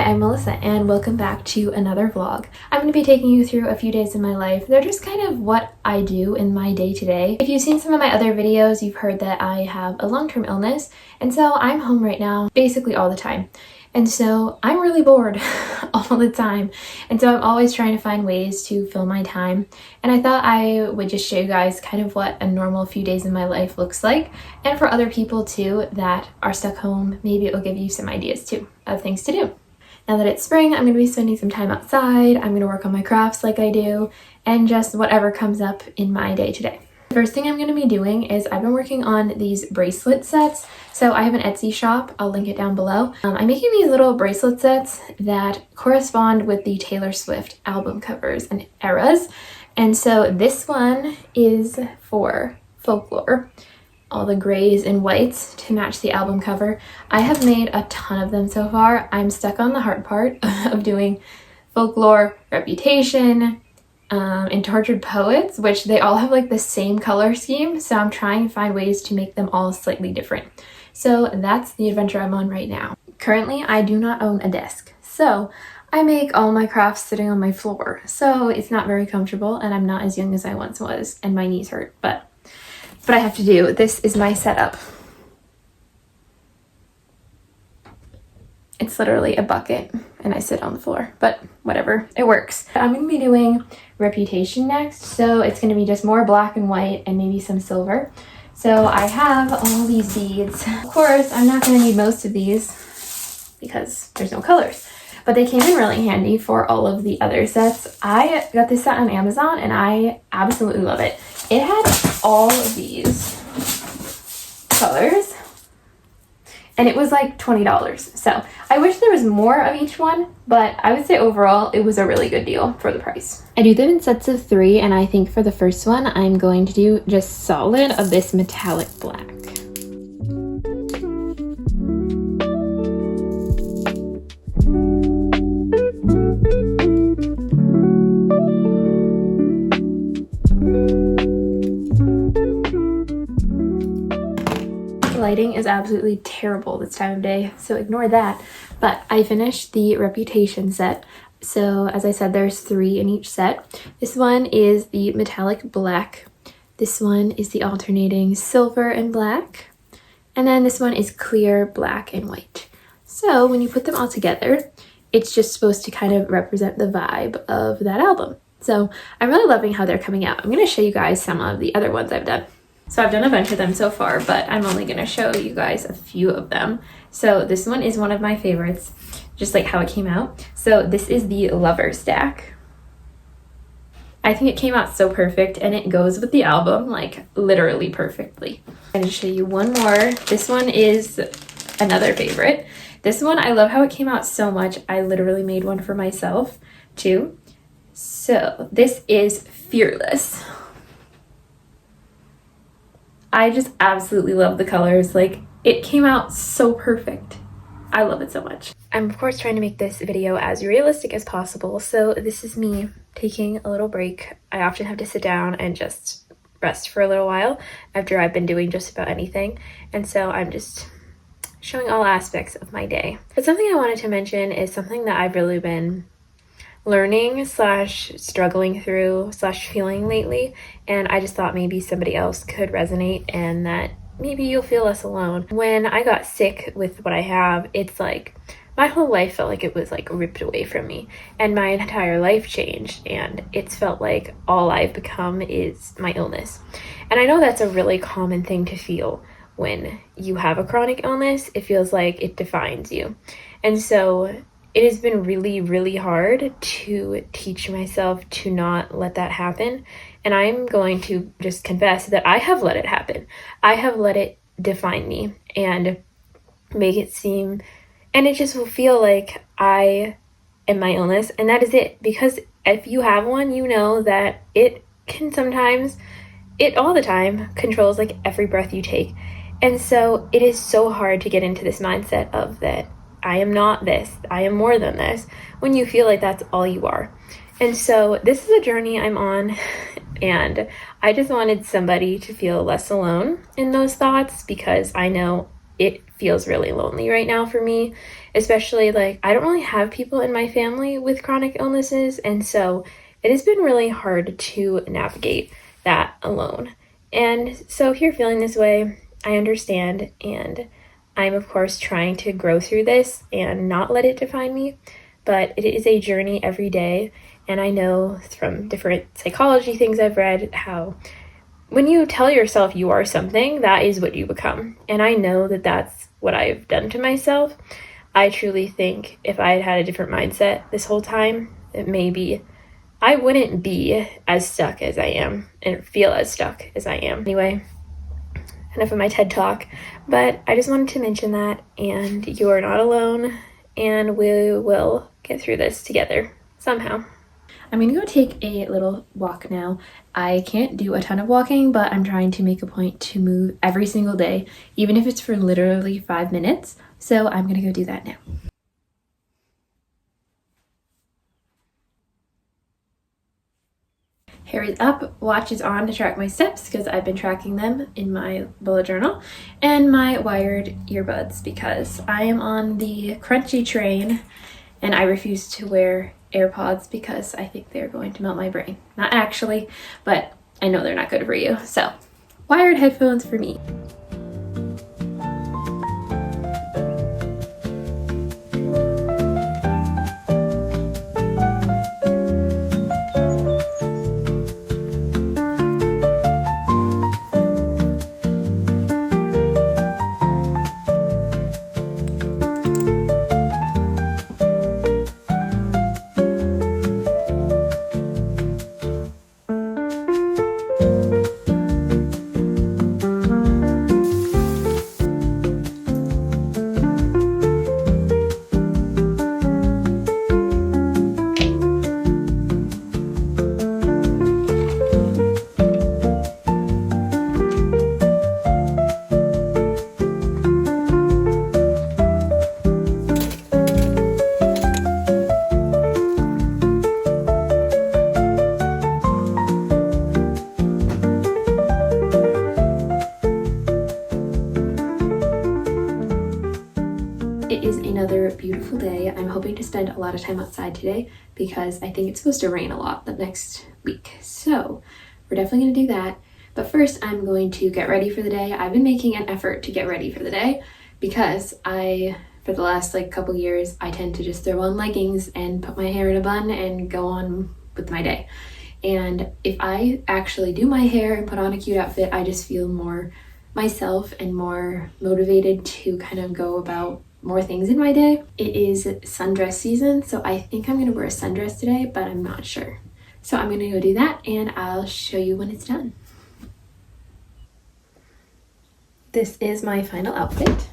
I'm Melissa and welcome back to another vlog. I'm going to be taking you through a few days in my life. They're just kind of what I do in my day-to-day. If you've seen some of my other videos, you've heard that I have a long-term illness, and so I'm home right now basically all the time. And so I'm really bored all the time. And so I'm always trying to find ways to fill my time. And I thought I would just show you guys kind of what a normal few days in my life looks like. And for other people too that are stuck home, maybe it will give you some ideas too of things to do. Now that it's spring, I'm going to be spending some time outside. I'm going to work on my crafts like I do and just whatever comes up in my day to day. The first thing I'm going to be doing is I've been working on these bracelet sets. So I have an Etsy shop. I'll link it down below. I'm making these little bracelet sets that correspond with the Taylor Swift album covers and eras. And so this one is for folklore. All the grays and whites to match the album cover. I have made a ton of them so far. I'm stuck on the hard part of doing folklore, reputation, and tortured poets, which they all have like the same color scheme. So I'm trying to find ways to make them all slightly different. So that's the adventure I'm on right now. Currently, I do not own a desk. So I make all my crafts sitting on my floor. So it's not very comfortable and I'm not as young as I once was and my knees hurt, but I have to do. This is my setup. It's literally a bucket and I sit on the floor, but whatever, it works. I'm going to be doing reputation next. So it's going to be just more black and white and maybe some silver. So I have all these beads. Of course, I'm not going to need most of these because there's no colors, but they came in really handy for all of the other sets. I got this set on Amazon and I absolutely love it. It had all of these colors and it was like $20. So I wish there was more of each one, but I would say overall it was a really good deal for the price. I do them in sets of 3, and I think for the first one I'm going to do just solid of this metallic black. Lighting is absolutely terrible this time of day, so ignore that. But I finished the reputation set. So as I said, there's 3 in each set. This one is the metallic black. This one is the alternating silver and black. And then this one is clear black and white. So when you put them all together, it's just supposed to kind of represent the vibe of that album. So I'm really loving how they're coming out. I'm going to show you guys some of the other ones I've done. So I've done a bunch of them so far, but I'm only going to show you guys a few of them. So this one is one of my favorites, just like how it came out. So this is the Lover Stack. I think it came out so perfect and it goes with the album like literally perfectly. I'm going to show you one more. This one is another favorite. This one, I love how it came out so much. I literally made one for myself too. So this is Fearless. I just absolutely love the colors. Like, it came out so perfect. I love it so much. I'm of course trying to make this video as realistic as possible. So this is me taking a little break. I often have to sit down and just rest for a little while after I've been doing just about anything. And so I'm just showing all aspects of my day. But something I wanted to mention is something that I've really been learning / struggling through / feeling lately, and I just thought maybe somebody else could resonate and that maybe you'll feel less alone. When I got sick with what I have, it's like my whole life felt like it was like ripped away from me and my entire life changed, and it's felt like all I've become is my illness. And I know that's a really common thing to feel when you have a chronic illness. It feels like it defines you. And so it has been really, really hard to teach myself to not let that happen. And I'm going to just confess that I have let it happen. I have let it define me and make it seem, and it just will feel like I am my illness. And that is it. Because if you have one, you know that it can sometimes, it all the time, controls like every breath you take. And so it is so hard to get into this mindset of that I am not this, I am more than this, when you feel like that's all you are. And so this is a journey I'm on, and I just wanted somebody to feel less alone in those thoughts, because I know it feels really lonely right now for me, especially like I don't really have people in my family with chronic illnesses, and so it has been really hard to navigate that alone. And so if you're feeling this way, I understand, and I'm of course trying to grow through this and not let it define me, but it is a journey every day. And I know from different psychology things I've read how when you tell yourself you are something, that is what you become. And I know that that's what I've done to myself. I truly think if I had had a different mindset this whole time, that maybe I wouldn't be as stuck as I am and feel as stuck as I am. Anyway, enough of my TED talk, but I just wanted to mention that, and you are not alone, and we will get through this together somehow. I'm gonna go take a little walk now. I can't do a ton of walking, but I'm trying to make a point to move every single day, even if it's for literally 5 minutes. So I'm gonna go do that now. Hair is up, watch is on to track my steps because I've been tracking them in my bullet journal, and my wired earbuds because I am on the crunchy train and I refuse to wear AirPods because I think they're going to melt my brain. Not actually, but I know they're not good for you. So, wired headphones for me. It is another beautiful day. I'm hoping to spend a lot of time outside today because I think it's supposed to rain a lot the next week. So we're definitely going to do that. But first I'm going to get ready for the day. I've been making an effort to get ready for the day because for the last couple years, I tend to just throw on leggings and put my hair in a bun and go on with my day. And if I actually do my hair and put on a cute outfit, I just feel more myself and more motivated to kind of go about more things in my day. It is sundress season, so I think I'm going to wear a sundress today, but I'm not sure. So I'm going to go do that and I'll show you when it's done. This is my final outfit.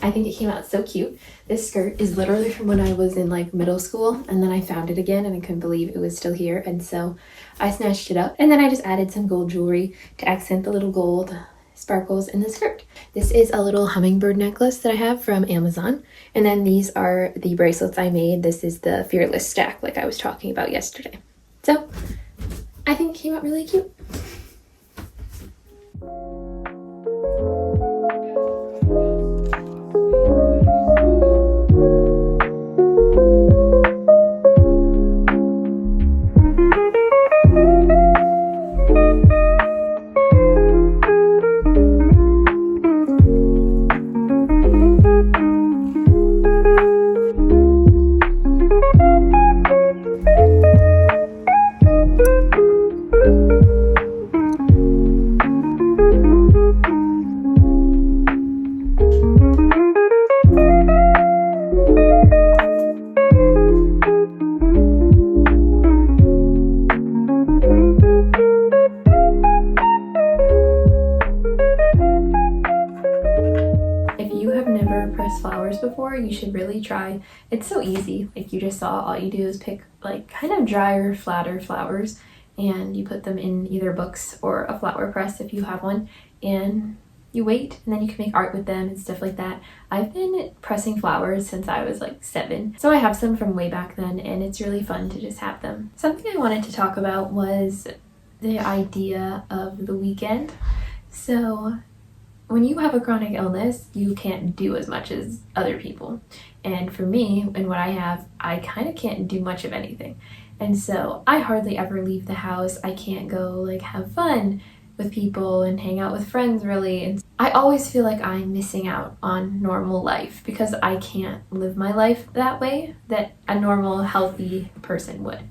I think it came out so cute. This skirt is literally from when I was in middle school, and then I found it again and I couldn't believe it was still here, and so I snatched it up, and then I just added some gold jewelry to accent the little gold sparkles in the skirt. This is a little hummingbird necklace that I have from Amazon, and then these are the bracelets I made. This is the Fearless stack like I was talking about yesterday. So I think it came out really cute. Flowers before, you should really try. It's so easy. You just saw, all you do is pick kind of drier, flatter flowers, and you put them in either books or a flower press if you have one, and you wait, and then you can make art with them and stuff like that. I've been pressing flowers since I was 7, so I have some from way back then, and it's really fun to just have them. Something I wanted to talk about was the idea of the weekend. So when you have a chronic illness, you can't do as much as other people. And for me, and what I have, I kind of can't do much of anything. And so I hardly ever leave the house. I can't go like have fun with people and hang out with friends really. And I always feel like I'm missing out on normal life because I can't live my life that way that a normal, healthy person would.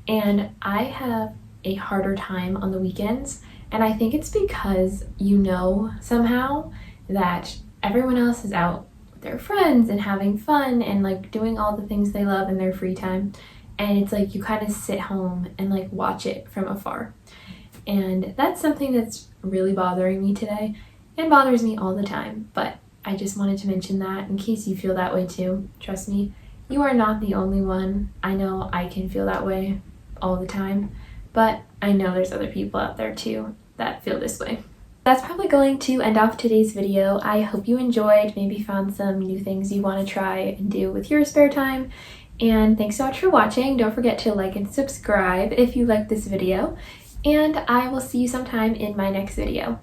And I have a harder time on the weekends. And I think it's because you know somehow that everyone else is out with their friends and having fun and like doing all the things they love in their free time. And it's like you kind of sit home and like watch it from afar. And that's something that's really bothering me today and bothers me all the time. But I just wanted to mention that in case you feel that way too. Trust me, you are not the only one. I know I can feel that way all the time, but I know there's other people out there too that feel this way. That's probably going to end off today's video. I hope you enjoyed, maybe found some new things you want to try and do with your spare time. And thanks so much for watching. Don't forget to like and subscribe if you liked this video. And I will see you sometime in my next video.